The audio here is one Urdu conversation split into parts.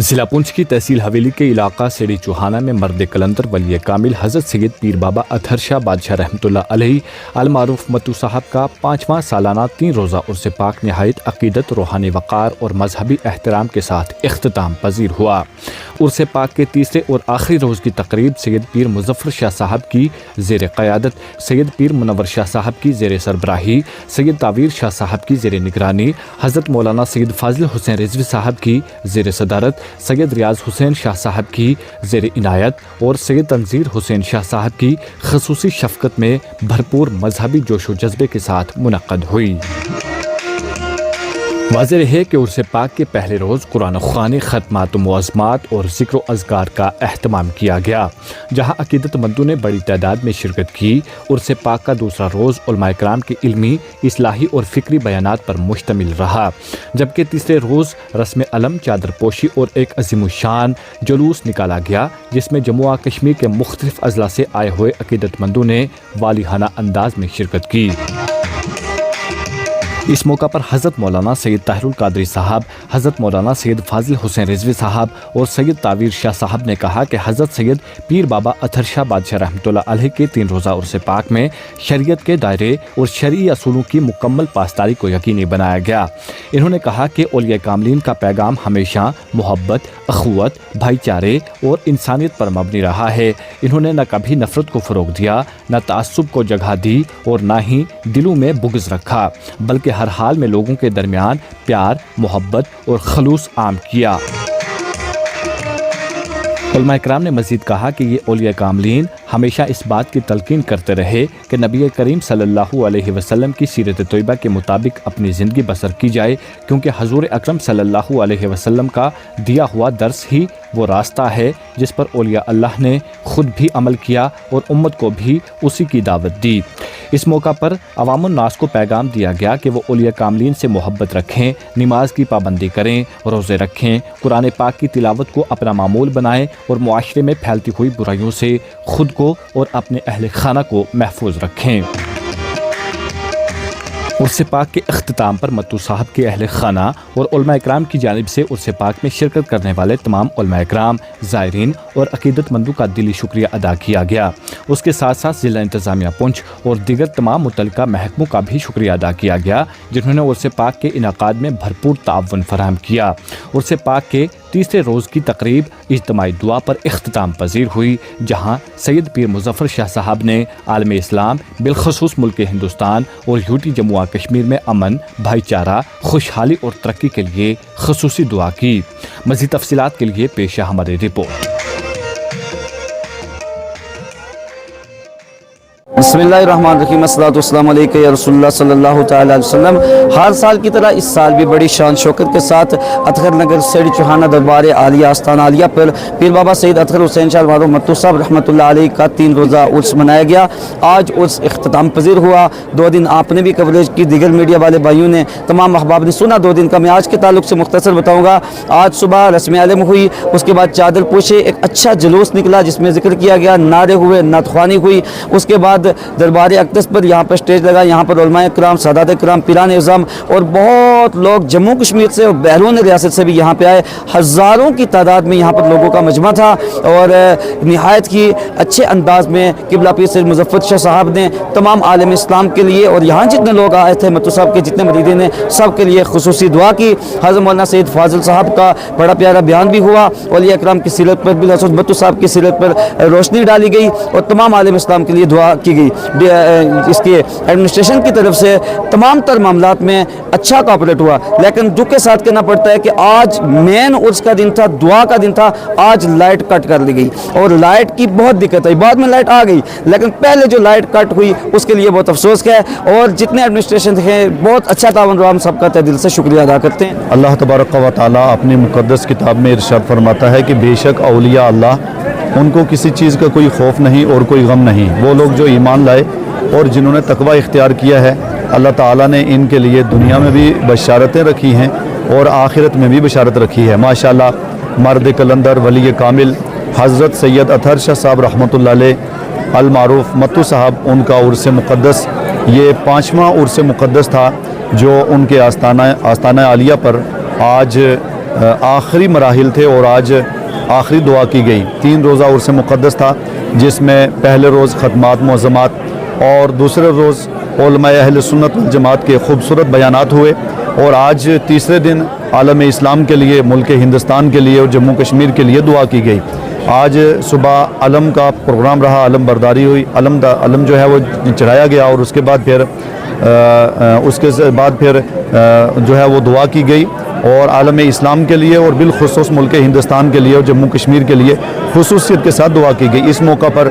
ضلع پونچھ کی تحصیل حویلی کے علاقہ سیڑھی چوہانہ میں مرد کلندر ولی کامل حضرت سید پیر بابا اطہر شاہ بادشاہ رحمۃ اللہ علیہ المعروف متو صاحب کا 5واں سالانہ 3 روزہ عرس پاک نہایت عقیدت، روحانی وقار اور مذہبی احترام کے ساتھ اختتام پذیر ہوا۔ عرس پاک کے تیسرے اور آخری روز کی تقریب سید پیر مظفر شاہ صاحب کی زیر قیادت، سید پیر منور شاہ صاحب کی زیر سربراہی، سید تعویر شاہ صاحب کی زیر نگرانی، حضرت مولانا سید فاضل حسین رضوی صاحب کی زیر صدارت، سید ریاض حسین شاہ صاحب کی زیر عنایت اور سید تنظیر حسین شاہ صاحب کی خصوصی شفقت میں بھرپور مذہبی جوش و جذبے کے ساتھ منعقد ہوئی۔ واضح ہے کہ عرس پاک کے پہلے روز قرآن خوانی، ختمات و معظمات اور ذکر و اذکار کا اہتمام کیا گیا، جہاں عقیدت مندوں نے بڑی تعداد میں شرکت کی۔ عرس پاک کا دوسرا روز علماء کرام کے علمی، اصلاحی اور فکری بیانات پر مشتمل رہا، جبکہ تیسرے روز رسم علم، چادر پوشی اور ایک عظیم الشان جلوس نکالا گیا، جس میں جموں و کشمیر کے مختلف اضلاع سے آئے ہوئے عقیدت مندوں نے والہانہ انداز میں شرکت کی۔ اس موقع پر حضرت مولانا سید طاہر القادری صاحب، حضرت مولانا سید فاضل حسین رضوی صاحب اور سید تعویر شاہ صاحب نے کہا کہ حضرت سید پیر بابا اطہر شاہ بادشاہ رحمۃ اللہ علیہ کے 3 روزہ عرس پاک میں شریعت کے دائرے اور شرعی اصولوں کی مکمل پاسداری کو یقینی بنایا گیا۔ انہوں نے کہا کہ اولیاء کاملین کا پیغام ہمیشہ محبت، اخوت، بھائی چارے اور انسانیت پر مبنی رہا ہے۔ انہوں نے نہ کبھی نفرت کو فروغ دیا، نہ تعصب کو جگہ دی اور نہ ہی دلوں میں بغض رکھا، بلکہ ہر حال میں لوگوں کے درمیان پیار، محبت اور خلوص عام کیا۔ علماء کرام نے مزید کہا کہ یہ اولیاء کاملین ہمیشہ اس بات کی تلقین کرتے رہے کہ نبی کریم صلی اللہ علیہ وسلم کی سیرت طیبہ کے مطابق اپنی زندگی بسر کی جائے، کیونکہ حضور اکرم صلی اللہ علیہ وسلم کا دیا ہوا درس ہی وہ راستہ ہے جس پر اولیاء اللہ نے خود بھی عمل کیا اور امت کو بھی اسی کی دعوت دی۔ اس موقع پر عوام الناس کو پیغام دیا گیا کہ وہ اولیاء کاملین سے محبت رکھیں، نماز کی پابندی کریں، روزے رکھیں، قرآن پاک کی تلاوت کو اپنا معمول بنائیں اور معاشرے میں پھیلتی ہوئی برائیوں سے خود کو اور اپنے اہل خانہ کو محفوظ رکھیں۔ عرس پاک کے اختتام پر متو صاحب کے اہل خانہ اور علماء اکرام کی جانب سے عرس پاک میں شرکت کرنے والے تمام علماء اکرام، زائرین اور عقیدت مندوں کا دلی شکریہ ادا کیا گیا۔ اس کے ساتھ ساتھ ضلع انتظامیہ پونچھ اور دیگر تمام متعلقہ محکموں کا بھی شکریہ ادا کیا گیا، جنہوں نے عرس پاک کے انعقاد میں بھرپور تعاون فراہم کیا۔ عرس پاک کے تیسرے روز کی تقریب اجتماعی دعا پر اختتام پذیر ہوئی، جہاں سید پیر مظفر شاہ صاحب نے عالم اسلام، بالخصوص ملک ہندوستان اور یوٹی جموں و کشمیر میں امن، بھائی چارہ، خوشحالی اور ترقی کے لیے خصوصی دعا کی۔ مزید تفصیلات کے لیے پیش ہے ہماری رپورٹ۔ بسم اللہ الرحمن الرحیم، الصلاۃ والسلام علیکم یا رسول اللہ صلی اللہ تعالی علیہ وسلم۔ ہر سال کی طرح اس سال بھی بڑی شان شوکت کے ساتھ اطہر نگر سیڑھی چوہانہ دربار عالیہ آستانہ عالیہ پر پیر بابا سید اطہر حسین شاہ المعروف متو صاحب رحمۃ اللہ علیہ کا 3 روزہ عرس منایا گیا۔ آج عرس اختتام پذیر ہوا۔ 2 دن آپ نے بھی کوریج کی، دیگر میڈیا والے بھائیوں نے، تمام احباب نے سنا 2 دن کا۔ میں آج کے تعلق سے مختصر بتاؤں گا۔ آج صبح رسم علم ہوئی، اس کے بعد چادر پوشے، ایک اچھا جلوس نکلا جس میں ذکر کیا گیا، نعرے ہوئے، نعت خوانی ہوئی۔ اس کے بعد دربار اقدس پر یہاں پر سٹیج لگا، یہاں پر علماء کرام، سادات کرام، پیران اعظم اور بہت لوگ جموں کشمیر سے اور بیرون ریاست سے بھی یہاں پہ آئے۔ ہزاروں کی تعداد میں یہاں پر لوگوں کا مجمع تھا اور نہایت ہی اچھے انداز میں قبلہ پیر سید مظفر شاہ صاحب نے تمام عالم اسلام کے لیے اور یہاں جتنے لوگ آئے تھے متو صاحب کے جتنے مریدین نے سب کے لیے خصوصی دعا کی۔ حضرت مولانا سید فاضل صاحب کا بڑا پیارا بیان بھی ہوا، اولیاء کرام کی سیرت پر، بالخصوص متو صاحب کی سیرت پر روشنی ڈالی گئی اور تمام عالم اسلام کے لیے دعا کی گئی۔ اس کے ایڈمنسٹریشن کی طرف سے تمام تر معاملات میں اچھا کوآپریٹ ہوا، لیکن دکھ کے ساتھ کہنا پڑتا ہے کہ آج مین عرس کا دن تھا، دعا کا دن تھا، آج لائٹ کٹ کر لی گئی اور لائٹ کی بہت دقت آئی۔ بعد میں لائٹ آ گئی، لیکن پہلے جو لائٹ کٹ ہوئی اس کے لیے بہت افسوس ہے اور جتنے ایڈمنسٹریشن ہیں بہت اچھا تعاون رہا، ہم سب کا تہ دل سے شکریہ ادا کرتے ہیں۔ اللہ تبارک و تعالیٰ اپنی مقدس کتاب میں ارشاد فرماتا ہے کہ بے شک اولیاء اللہ، ان کو کسی چیز کا کوئی خوف نہیں اور کوئی غم نہیں۔ وہ لوگ جو ایمان لائے اور جنہوں نے تقوی اختیار کیا ہے، اللہ تعالیٰ نے ان کے لیے دنیا میں بھی بشارتیں رکھی ہیں اور آخرت میں بھی بشارت رکھی ہے۔ ماشاءاللہ مرد کلندر ولی کامل حضرت سید اطہر شاہ صاحب رحمۃ اللہ علیہ المعروف متو صاحب، ان کا عرس مقدس یہ 5واں عرس مقدس تھا جو ان کے آستانہ عالیہ پر آج آخری مراحل تھے اور آج آخری دعا کی گئی. 3 روزہ عرس مقدس تھا جس میں پہلے روز ختمات معظمات اور دوسرے روز علماء اہل سنت والجماعت کے خوبصورت بیانات ہوئے، اور آج تیسرے دن عالم اسلام کے لیے، ملک ہندوستان کے لیے اور جموں کشمیر کے لیے دعا کی گئی. آج صبح علم کا پروگرام رہا، علم برداری ہوئی، علم جو ہے وہ چڑھایا گیا، اور اس کے بعد پھر جو ہے وہ دعا کی گئی، اور عالم اسلام کے لیے اور بالخصوص ملک ہندوستان کے لیے اور جموں کشمیر کے لیے خصوصیت کے ساتھ دعا کی گئی. اس موقع پر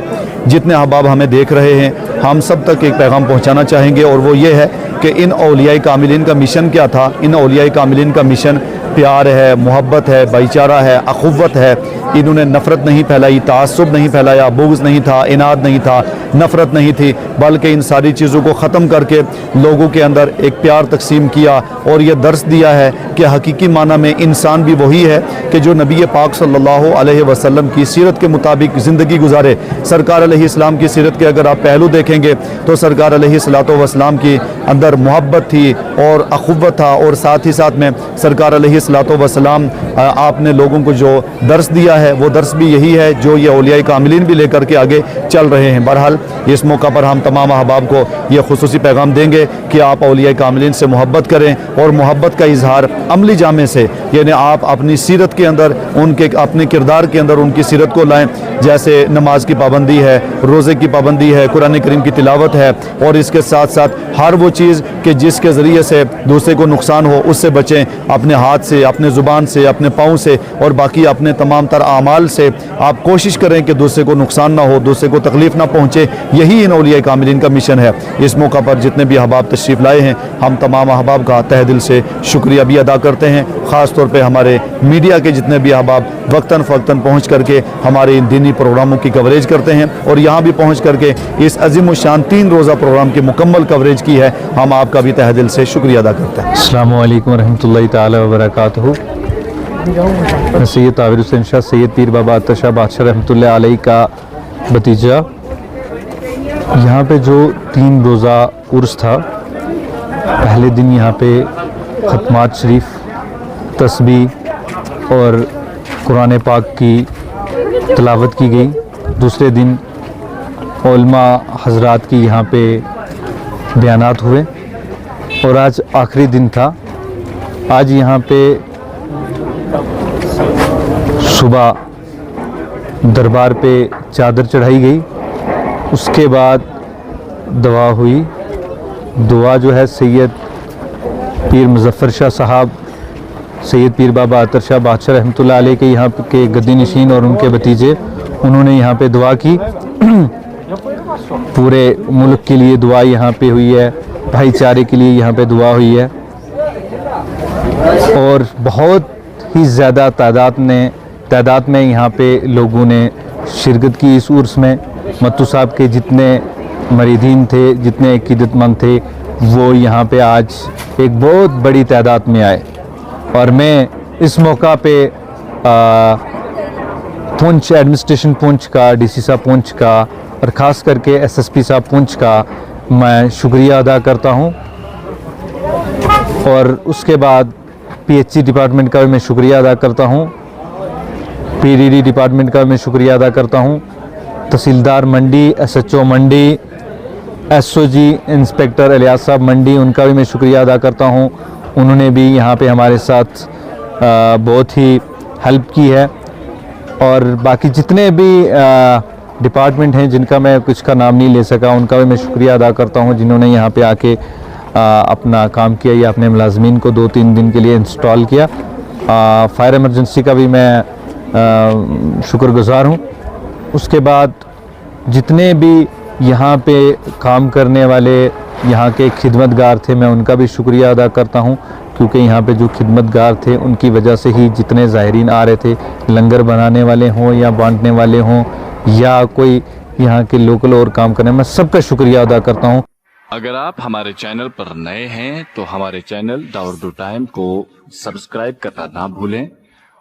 جتنے احباب ہمیں دیکھ رہے ہیں، ہم سب تک ایک پیغام پہنچانا چاہیں گے، اور وہ یہ ہے کہ ان اولیاء کاملین کا مشن کیا تھا. ان اولیاء کاملین کا مشن پیار ہے، محبت ہے، بھائی چارہ ہے، اخوت ہے. انہوں نے نفرت نہیں پھیلائی، تعصب نہیں پھیلایا، بغض نہیں تھا، اناد نہیں تھا، نفرت نہیں تھی، بلکہ ان ساری چیزوں کو ختم کر کے لوگوں کے اندر ایک پیار تقسیم کیا، اور یہ درس دیا ہے کہ حقیقی معنی میں انسان بھی وہی ہے کہ جو نبی پاک صلی اللہ علیہ وسلم کی سیرت کے مطابق زندگی گزارے. سرکار علیہ السلام کی سیرت کے اگر آپ پہلو دیکھیں گے تو سرکار علیہ السلام کی اندر محبت تھی اور اخوت تھا، اور ساتھ ہی ساتھ میں سرکار علیہ السلام آپ نے لوگوں کو جو درس دیا ہے وہ درس بھی یہی ہے جو یہ اولیاء کاملین بھی لے کر کے آگے چل رہے ہیں. بہرحال اس موقع پر ہم تمام احباب کو یہ خصوصی پیغام دیں گے کہ آپ اولیاء کاملین سے محبت کریں، اور محبت کا اظہار عملی جامع سے، یعنی آپ اپنی سیرت کے اندر ان کے اپنے کردار کے اندر ان کی سیرت کو لائیں. جیسے نماز کی پابندی ہے، روزے کی پابندی ہے، قرآن کریم کی تلاوت ہے، اور اس کے ساتھ ساتھ ہر وہ چیز کہ جس کے ذریعے سے دوسرے کو نقصان ہو اس سے بچیں. اپنے ہاتھ سے، اپنے زبان سے، اپنے پاؤں سے، اور باقی اپنے تمام تر اعمال سے آپ کوشش کریں کہ دوسرے کو نقصان نہ ہو، دوسرے کو تکلیف نہ پہنچے. یہی ان اولیاء کاملین کا مشن ہے. اس موقع پر جتنے بھی احباب تشریف لائے ہیں، ہم تمام احباب کا تہ دل سے شکریہ بھی ادا کرتے ہیں. خاص طور پہ ہمارے میڈیا کے جتنے بھی احباب وقتاً فوقتاً پہنچ کر کے ہمارے ان دینی پروگراموں کی کوریج کرتے ہیں، اور یہاں بھی پہنچ کر کے اس عظیم الشان 3 روزہ پروگرام کی مکمل کوریج کی ہے. ہم آپ کا بھی تہ دل سے شکریہ ادا کرتے ہیں. السلام علیکم ورحمۃ اللہ تعالی وبرکاتہ. میں سید طاہر حسین شاہ، سید پیر بابا اطہر شاہ بادشاہ رحمۃ اللہ علیہ کا بھتیجا. یہاں پہ جو 3 روزہ عرس تھا، پہلے دن یہاں پہ ختمات شریف، تسبیح اور قرآن پاک کی تلاوت کی گئی. دوسرے دن علماء حضرات کی یہاں پہ بیانات ہوئے، اور آج آخری دن تھا. آج یہاں پہ صبح دربار پہ چادر چڑھائی گئی، اس کے بعد دعا ہوئی. دعا جو ہے سید پیر مظفر شاہ صاحب، سید پیر بابا اطہر شاہ بادشاہ رحمۃ اللہ علیہ کے یہاں کے گدی نشین اور ان کے بھتیجے، انہوں نے یہاں پہ دعا کی. پورے ملک کے لیے دعا یہاں پہ ہوئی ہے، بھائی چارے کے لیے یہاں پہ دعا ہوئی ہے، اور بہت ہی زیادہ تعداد میں یہاں پہ لوگوں نے شرکت کی اس عرس میں. متو صاحب کے جتنے مریدین تھے، جتنے عقیدت مند تھے، وہ یہاں پہ آج ایک بہت بڑی تعداد میں آئے. اور میں اس موقع پہ پونچھ ایڈمنسٹریشن پونچھ کا، ڈی سی صاحب پونچھ کا، اور خاص کر کے ایس ایس پی صاحب پونچھ کا میں شکریہ ادا کرتا ہوں. اور اس کے بعد پی ایچ سی ڈپارٹمنٹ کا بھی میں شکریہ ادا کرتا ہوں، پی ڈی ڈی ڈپارٹمنٹ کا میں شکریہ ادا کرتا ہوں، تحصیلدار منڈی، ایس ایچ او منڈی، ایس او جی انسپیکٹر الیاس صاحب منڈی، ان کا بھی میں شکریہ ادا کرتا ہوں. انہوں نے بھی یہاں پہ ہمارے ساتھ بہت ہی ہیلپ کی ہے. اور باقی جتنے بھی ڈپارٹمنٹ ہیں جن کا میں کچھ کا نام نہیں لے سکا، ان کا بھی میں شکریہ ادا کرتا ہوں جنہوں نے یہاں پہ آ کے اپنا کام کیا یا اپنے ملازمین کو 2-3 دن کے لیے انسٹال کیا. فائر ایمرجنسی کا بھی میں شکر گزار ہوں. اس کے بعد جتنے بھی یہاں پہ کام کرنے والے یہاں کے خدمت گار تھے، میں ان کا بھی شکریہ ادا کرتا ہوں، کیونکہ یہاں پہ جو خدمت گار تھے ان کی وجہ سے ہی جتنے زائرین آ رہے تھے، لنگر بنانے والے ہوں یا بانٹنے والے ہوں یا کوئی یہاں کے لوکل اور کام کرنے، میں سب کا شکریہ ادا کرتا ہوں. اگر آپ ہمارے چینل پر نئے ہیں تو ہمارے چینل دا اردو ٹائم کو سبسکرائب کرنا نہ بھولیں،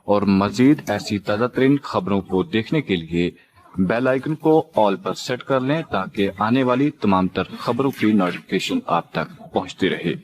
اور مزید ایسی تازہ ترین خبروں کو دیکھنے کے لیے بیل آئیکن کو آل پر سیٹ کر لیں تاکہ آنے والی تمام تر خبروں کی نوٹیفیکیشن آپ تک پہنچتی رہے.